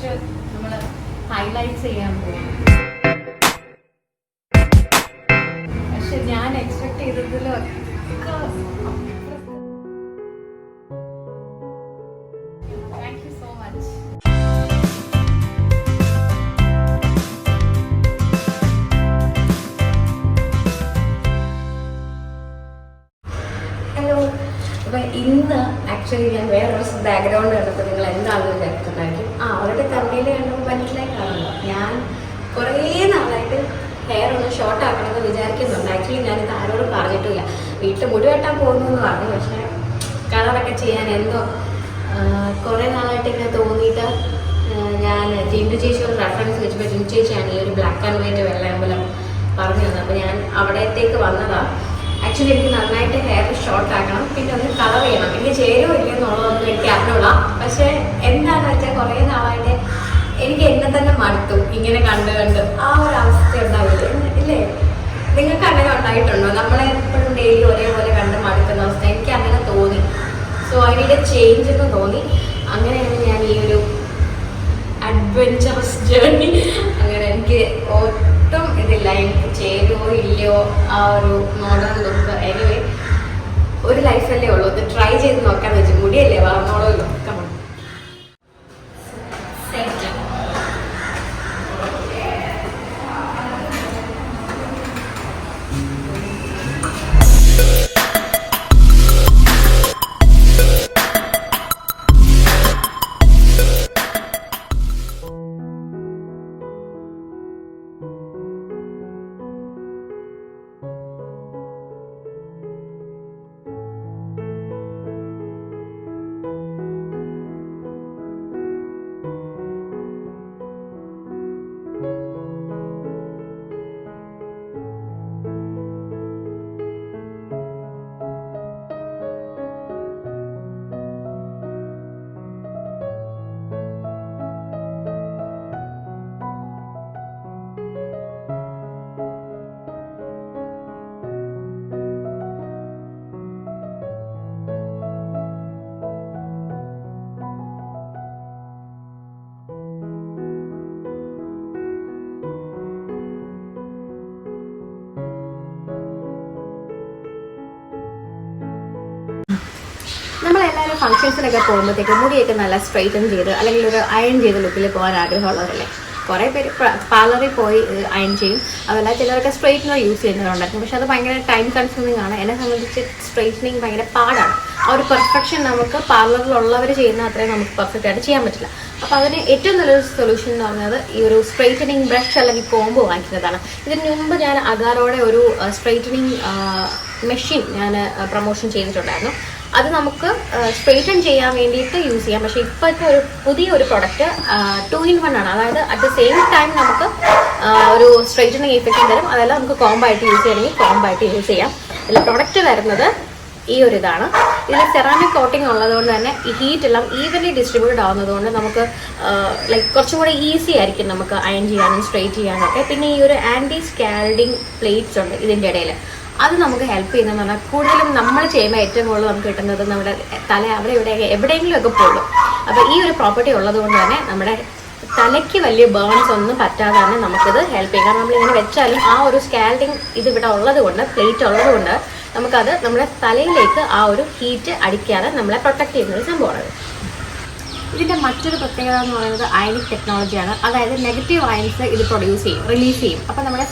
Next നമ്മൾ highlights ചെയ്യാൻ പോകും. പക്ഷെ ഞാൻ എക്സ്പെക്ട് ചെയ്തതിലൊക്കെ thank you so much. Hello, അപ്പം ഇന്ന് ആക്ച്വലി ഞാൻ വേറൊരു ബാക്ക്ഗ്രൗണ്ട് കണ്ടപ്പോൾ നിങ്ങൾ എന്താണെന്ന് വിചാരിച്ചിട്ടുണ്ടായിരിക്കും. അവരുടെ തമ്മിൽ കണ്ടപ്പോൾ മനസ്സിലായി കാണുമല്ലോ. ഞാൻ കുറേ നാളായിട്ട് ഹെയർ ഒന്ന് ഷോർട്ട് ആക്കണമെന്ന് വിചാരിക്കുന്നുണ്ട്. ആക്ച്വലി ഞാനിത് ആരോടും പറഞ്ഞിട്ടില്ല. വീട്ടിൽ മുടി വെട്ടാൻ പോകുന്നു എന്ന് പറഞ്ഞു. പക്ഷേ കളറൊക്കെ ചെയ്യാൻ എന്തോ കുറേ നാളായിട്ട് ഇങ്ങനെ തോന്നിയിട്ട് ഞാൻ ജിൻഡു ചേച്ചിയോട് റെഫറൻസ് വെച്ചപ്പോൾ ജിൻഡു ചേച്ചിയാണ് ഈ ഒരു ബ്ലാക്ക് ആൻഡ് വൈറ്റ് വെള്ളയമ്പലം പറഞ്ഞു തന്നത്. അപ്പോൾ ഞാൻ അവിടത്തേക്ക് വന്നതാണ്. ആക്ച്വലി എനിക്ക് നന്നായിട്ട് ഹെയർ ഷോർട്ട് ആക്കണം, പിന്നെ ഒന്ന് കളർ ചെയ്യണം. എനിക്ക് ചേരുമോ ഇല്ല എന്നുള്ളതൊന്നും എനിക്ക് അറിഞ്ഞൂടാ. പക്ഷേ എന്താണെന്ന് വെച്ചാൽ കുറേ നാളായിട്ട് എനിക്ക് എന്നെ തന്നെ മടുത്തു ഇങ്ങനെ കണ്ട് കണ്ട്. ആ ഒരു അവസ്ഥ ഉണ്ടാവില്ലേ ഇല്ലേ? നിങ്ങൾക്ക് അങ്ങനെ ഉണ്ടായിട്ടുണ്ടോ? നമ്മളെ എപ്പോഴും ഡെയിലി ഒരേപോലെ കണ്ട് മടുക്കുന്ന അവസ്ഥ. എനിക്ക് അങ്ങനെ തോന്നി. സോ അതിൻ്റെ ചേഞ്ച് എന്ന് തോന്നി. അങ്ങനെയാണ് ഞാൻ ഈ ഒരു അഡ്വെഞ്ചറസ് ജേർണി അങ്ങനെ എനിക്ക് ഒട്ടും ഇതില്ല, എനിക്ക് ചേരുമോ ഇല്ലയോ ആ ഒരു മോഡേൺ ലുക്ക്. എനിവേ ഒരു ലൈഫല്ലേ ഉള്ളൂ, ഇത് ട്രൈ ചെയ്ത് നോക്കാന്ന് വെച്ചു. മുടിയല്ലേ വളർന്നോളൂല്ലോ. കമോൺ. നമ്മളെല്ലാവരും ഫംഗ്ഷൻസിനൊക്കെ പോകുമ്പോഴത്തേക്ക് മുടിയൊക്കെ നല്ല സ്ട്രൈറ്റൻ ചെയ്ത് അല്ലെങ്കിൽ ഒരു അയൺ ചെയ്ത ലുക്കിൽ പോകാൻ ആഗ്രഹമുള്ളവരല്ലേ. കുറേ പേര് പാർലറിൽ പോയി അയൺ ചെയ്യും. അതല്ല ചിലരൊക്കെ സ്ട്രൈറ്റ്നർ യൂസ് ചെയ്യുന്നവരുണ്ടായിരുന്നു. പക്ഷെ അത് ഭയങ്കര ടൈം കൺസ്യൂമിങ് ആണ്. എന്നെ സംബന്ധിച്ച് സ്ട്രൈറ്റനിങ് ഭയങ്കര പാടാണ്. ആ ഒരു പെർഫെക്ഷൻ നമുക്ക് പാർലറിലുള്ളവർ ചെയ്യുന്ന അത്രയും നമുക്ക് പെർഫെക്റ്റ് ആയിട്ട് ചെയ്യാൻ പറ്റില്ല. അപ്പോൾ അതിന് ഏറ്റവും നല്ലൊരു സൊല്യൂഷൻ എന്ന് പറയുന്നത് ഈ ഒരു സ്ട്രൈറ്റനിങ് ബ്രഷ് അല്ലെങ്കിൽ കോംബോ വാങ്ങിക്കുന്നതാണ്. ഇതിന് മുമ്പ് ഞാൻ അഗാറോടെ ഒരു സ്ട്രൈറ്റനിങ് മെഷീൻ ഞാൻ പ്രൊമോഷൻ ചെയ്തിട്ടുണ്ടായിരുന്നു. അത് നമുക്ക് സ്ട്രെയിറ്റൻ ചെയ്യാൻ വേണ്ടിയിട്ട് യൂസ് ചെയ്യാം. പക്ഷേ ഇപ്പോഴത്തെ ഒരു പുതിയൊരു പ്രൊഡക്റ്റ് 2-in-1 ആണ്. അതായത് അറ്റ് ദ സെയിം ടൈം നമുക്ക് ഒരു സ്ട്രെയിറ്റനിങ് ഇഫക്റ്റ് തരും. അതെല്ലാം നമുക്ക് കോംബായിട്ട് യൂസ് ചെയ്യണമെങ്കിൽ കോംബായിട്ട് യൂസ് ചെയ്യാം. ഇതിൽ പ്രൊഡക്റ്റ് വരുന്നത് ഈ ഒരു ഇതാണ്. ഇതിൽ സെറാമിക് കോട്ടിംഗ് ഉള്ളതുകൊണ്ട് തന്നെ ഈ ഹീറ്റ് എല്ലാം ഈവൻലി ഡിസ്ട്രിബ്യൂട്ടഡ് ആവുന്നതുകൊണ്ട് നമുക്ക് ലൈക്ക് കുറച്ചും കൂടെ ഈസി ആയിരിക്കും നമുക്ക് അയൺ ചെയ്യാനും സ്ട്രെയിറ്റ് ചെയ്യാനും ഒക്കെ. പിന്നെ ഈ ഒരു ആൻറ്റി സ്കാൽഡിങ് പ്ലേറ്റ്സ് ഉണ്ട് ഇതിൻ്റെ ഇടയിൽ. അത് നമുക്ക് ഹെൽപ്പ് ചെയ്യുന്നതെന്ന് പറഞ്ഞാൽ കൂടുതലും നമ്മൾ ചെയ്യുമ്പോൾ ഏറ്റവും കൂടുതൽ നമുക്ക് കിട്ടുന്നത് നമ്മുടെ തല അവിടെ ഇവിടെ എവിടെയെങ്കിലും ഒക്കെ പോകും. അപ്പോൾ ഈ ഒരു പ്രോപ്പർട്ടി ഉള്ളത് കൊണ്ട് തന്നെ നമ്മുടെ തലയ്ക്ക് വലിയ ബേൺസ് ഒന്നും പറ്റാതെ തന്നെ നമുക്കിത് ഹെൽപ്പ് ചെയ്യും. കാരണം നമ്മളിങ്ങനെ വെച്ചാലും ആ ഒരു സ്കാൽഡിങ് ഇതിവിടെ ഉള്ളത് കൊണ്ട്, പ്ലേറ്റ് ഉള്ളത് കൊണ്ട് നമുക്കത് നമ്മുടെ തലയിലേക്ക് ആ ഒരു ഹീറ്റ് അടിക്കാതെ നമ്മളെ പ്രൊട്ടക്ട് ചെയ്യുന്ന ഒരു സംഭവമാണ്. ഇതിൻ്റെ മറ്റൊരു പ്രത്യേകത എന്ന് പറയുന്നത് അയണിക് ടെക്നോളജിയാണ്. അതായത് നെഗറ്റീവ് അയൺസ് ഇത് പ്രൊഡ്യൂസ് ചെയ്യും, റിലീസ് ചെയ്യും. അപ്പോൾ നമ്മുടെ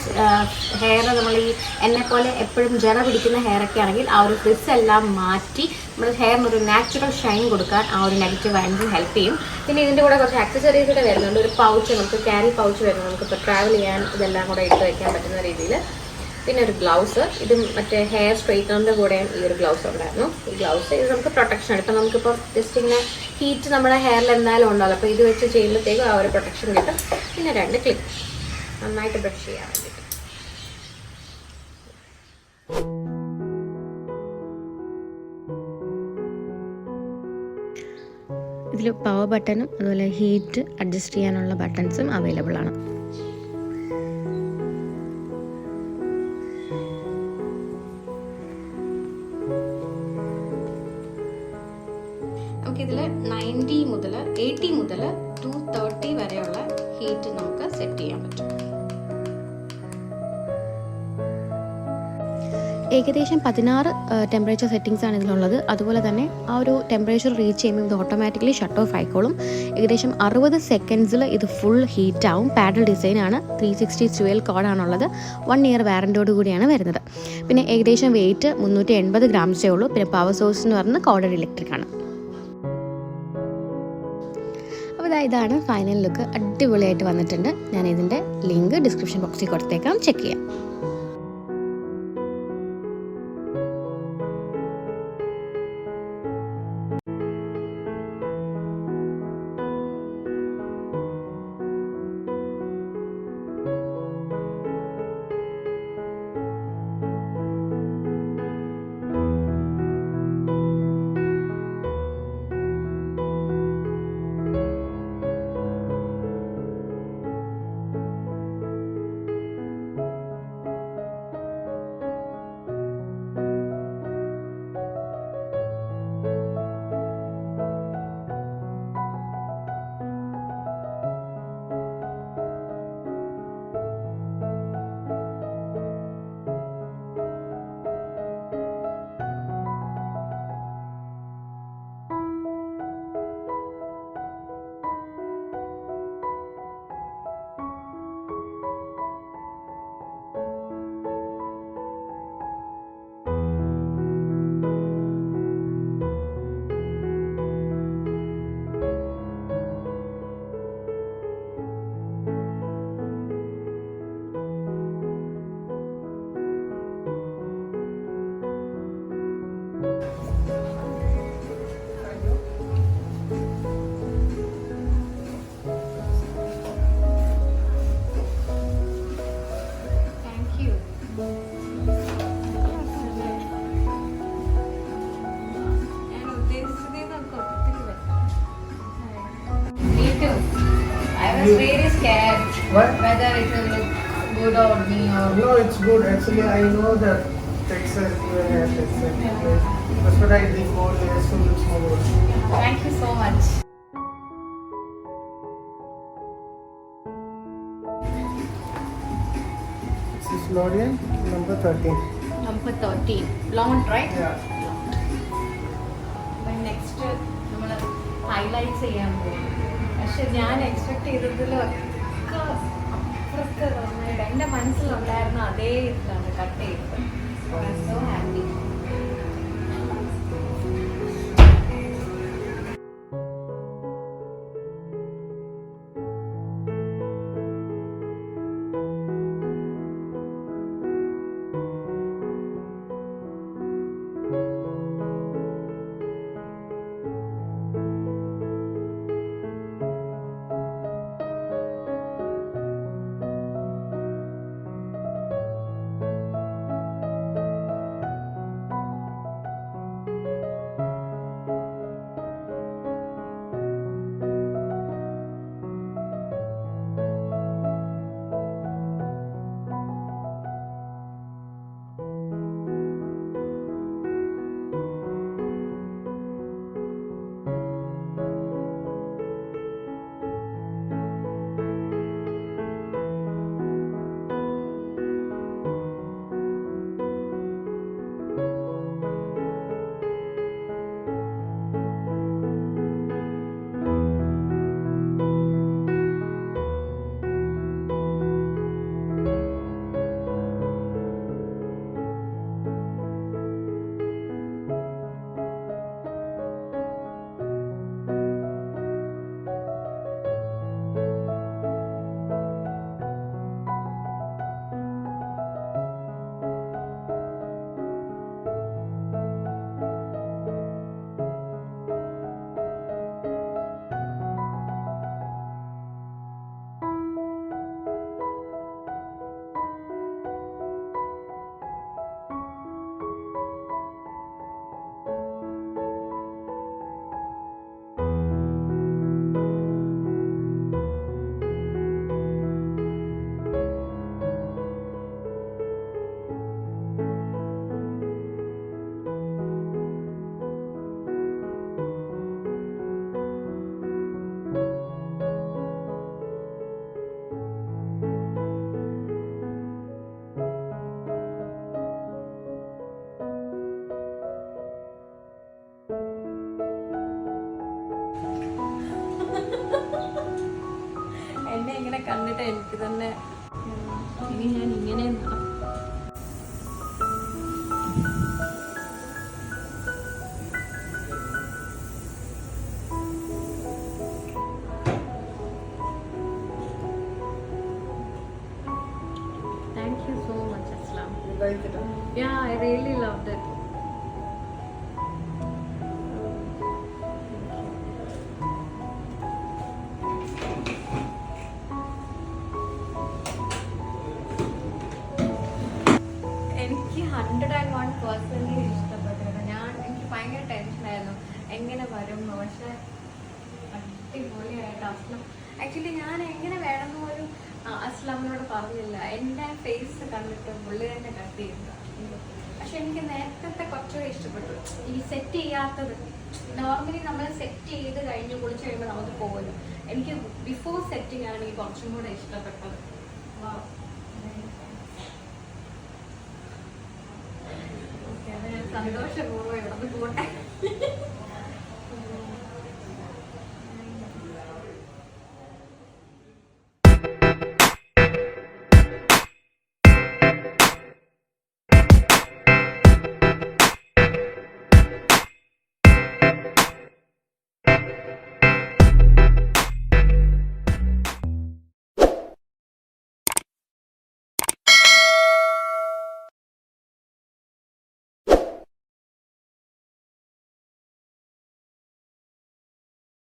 ഹെയർ നമ്മൾ ഈ എന്നെപ്പോലെ എപ്പോഴും ജട പിടിക്കുന്ന ഹെയറൊക്കെ ആണെങ്കിൽ ആ ഒരു ഫ്രിസ് എല്ലാം മാറ്റി നമ്മുടെ ഹെയറിനൊരു നാച്ചുറൽ ഷൈൻ കൊടുക്കാൻ ആ ഒരു നെഗറ്റീവ് അയൺസ് ഹെൽപ്പ് ചെയ്യും. പിന്നെ ഇതിൻ്റെ കൂടെ കുറച്ച് ആക്സസറീസ് കൂടെ വരുന്നുണ്ട്. ഒരു പൗച്ച്, നമുക്ക് ക്യാരി പൗച്ച് വരുന്നുണ്ട്. നമുക്കിപ്പോൾ ട്രാവൽ ചെയ്യാൻ ഇതെല്ലാം കൂടെ ഇട്ട് വയ്ക്കാൻ പറ്റുന്ന രീതിയിൽ. പിന്നെ ഒരു ഗ്ലൗസ്, ഇത് മറ്റേ ഹെയർ സ്ട്രെയിറ്ററിൻ്റെ കൂടെ ഈ ഒരു ഗ്ലൗസ് ഉണ്ടായിരുന്നു. ഈ ഗ്ലൗസ് ഇത് നമുക്ക് പ്രൊട്ടക്ഷൻ ആണ്. ഇപ്പം നമുക്കിപ്പോൾ ജസ്റ്റ് ഇങ്ങനെ ഹീറ്റ് നമ്മുടെ ഹെയറിൽ എന്തായാലും ഉണ്ടാകും. അപ്പോൾ ഇത് വെച്ച് ചെയ്യുമ്പോഴത്തേക്കും ആ ഒരു പ്രൊട്ടക്ഷൻ കിട്ടും. പിന്നെ 2 ക്ലിപ്പ് നന്നായിട്ട് ബ്രഷ് ചെയ്യാൻ വേണ്ടിയിട്ട്. ഇതിൽ പവർ ബട്ടണും അതുപോലെ ഹീറ്റ് അഡ്ജസ്റ്റ് ചെയ്യാനുള്ള ബട്ടൺസും അവൈലബിൾ ആണ്. നമുക്കിതിൽ 80 മുതൽ 230 വരെയുള്ള ഹീറ്റ് നമുക്ക് സെറ്റ് ചെയ്യാൻ പറ്റും. ഏകദേശം 16 ടെമ്പറേച്ചർ സെറ്റിങ്സ് ആണ് ഇതിലുള്ളത്. അതുപോലെ തന്നെ ആ ഒരു ടെമ്പറേച്ചർ റീച്ച് ചെയ്യുമ്പോൾ ഇത് ഓട്ടോമാറ്റിക്കലി ഷട്ട് ഓഫ് ആയിക്കോളും. ഏകദേശം 60 സെക്കൻഡ്സിൽ ഇത് ഫുൾ ഹീറ്റ് ആവും. പാഡൽ ഡിസൈനാണ്, 360 സ്യുവൽ കോഡാണുള്ളത്. 1 ഇയർ വാറൻറ്റിയോട് കൂടിയാണ് വരുന്നത്. പിന്നെ ഏകദേശം വെയിറ്റ് 380 ഗ്രാംസേ ഉള്ളൂ. പിന്നെ പവർ സോഴ്സ് എന്ന് പറയുന്നത് കോർഡഡ് ഇലക്ട്രിക് ആണ്. അപ്പോൾ ഇതാണ് ഫൈനൽ ലുക്ക്. അടിപൊളിയായിട്ട് വന്നിട്ടുണ്ട്. ഞാൻ ഇതിൻ്റെ ലിങ്ക് ഡിസ്ക്രിപ്ഷൻ ബോക്സിൽ കൊടുത്തേക്കാം, ചെക്ക് ചെയ്യാം. Really scared whether it will look good on me or no. It's good actually. I know that texture even has texture. That's what I think more layers to look more. Thank you so much. This is L'Oreal number 13. Number 13. Blonde, right? Yeah. Then next നമ്മൾ highlights ചെയ്യാൻ പോകും. പക്ഷെ ഞാൻ expect ചെയ്തതിലൊക്കെ അപ്പുറത്ത് വന്നിട്ട് എൻ്റെ മനസ്സിലുണ്ടായിരുന്ന അതേ ഇതാണ് കട്ട് ചെയ്തത്. So happy. കണ്ടിട്ട് എനിക്ക് തന്നെ ഇനി ഞാൻ ഇങ്ങനെ Thank you so much, Aslam. You like it? Huh? Yeah, I really loved it. എനിക്ക് 101% ഇഷ്ടപ്പെട്ടു. എനിക്ക് ഭയങ്കര ടെൻഷനായിരുന്നു എങ്ങനെ വരും, പക്ഷെ അടിപൊളിയായിട്ട് അസ്ലം. ആക്ച്വലി ഞാൻ എങ്ങനെ വേണമെന്ന് പോലും അസ്ലാമിനോട് പറഞ്ഞില്ല. എൻ്റെ ഫേസ് കണ്ടിട്ട് പുള്ളി തന്നെ കട്ട് ചെയ്യുക. പക്ഷെ എനിക്ക് നേരത്തെ കുറച്ചുകൂടെ ഇഷ്ടപ്പെട്ടു. ഈ സെറ്റ് ചെയ്യാത്തത് നോർമലി നമ്മൾ സെറ്റ് ചെയ്ത് കഴിഞ്ഞ് കുളിച്ച് കഴിയുമ്പോൾ നമുക്ക് പോകുമല്ലോ. എനിക്ക് ബിഫോർ സെറ്റിംഗ് ആണ് എനിക്ക് കുറച്ചും കൂടെ ഇഷ്ടപ്പെട്ടത്. സന്തോഷപൂർവ്വം ഇവിടെ പോട്ടെ.